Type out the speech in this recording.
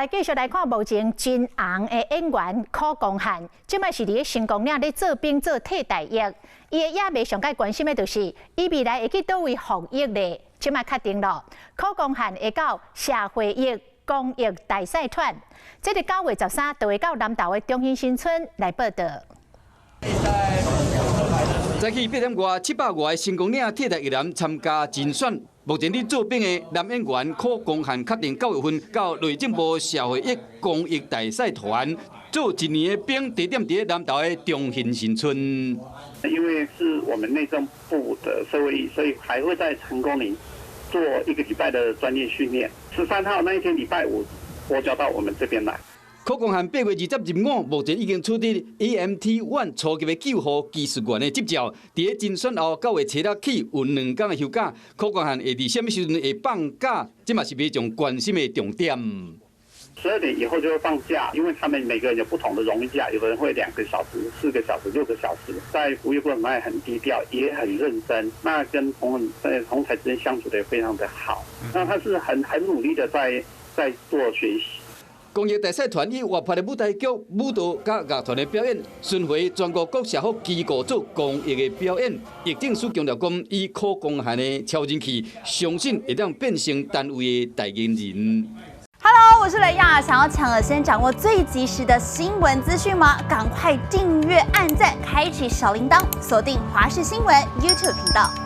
来继续来看目前真红的演员柯光汉，即摆是伫成功岭咧做兵做替代役。伊的也未上界关心的就是伊未来会去倒位服役咧。即摆确定了，柯光汉会到社会役公益大赛团。这个9月13就会到南投的中兴新村来报道。早起8点外，700外的成功岭替代役男参加竞选。目前伫做兵的男演员柯光汉确定9月份到内政部社会役公益大赛团做1年的兵，地点伫南投的中兴新村。因为是我们内政部的社会役，所以还会在成功岭做1个礼拜的专业训练。13号那一天礼拜五拨交到我们这边来。柯光汉8月20日入伍，目前已经取得 EMT1 初级的救护技术员的执照。伫竞选后9月7日起有2天的休假，柯光汉会伫什么时阵会放假？这嘛是民众关心的重点。12点以后就会放假，因为他们每个人有不同的荣誉假，有的人会2个小时、4个小时、6个小时。在服役过程中也很低调，也很认真。那跟同台之间相处的也非常的好。那他是很努力的在做学习。公益大赛团以活泼的舞台剧、舞蹈甲乐团的表演，巡回全国各社福机构做公益的表演。疫政署强调讲，以柯光汉的超人气，相信会当变成单位的代言人。Hello， 我是雷亚，想要抢先掌握最及时的新闻资讯吗？赶快订阅、按赞、开启小铃铛，锁定华视新闻 YouTube 频道。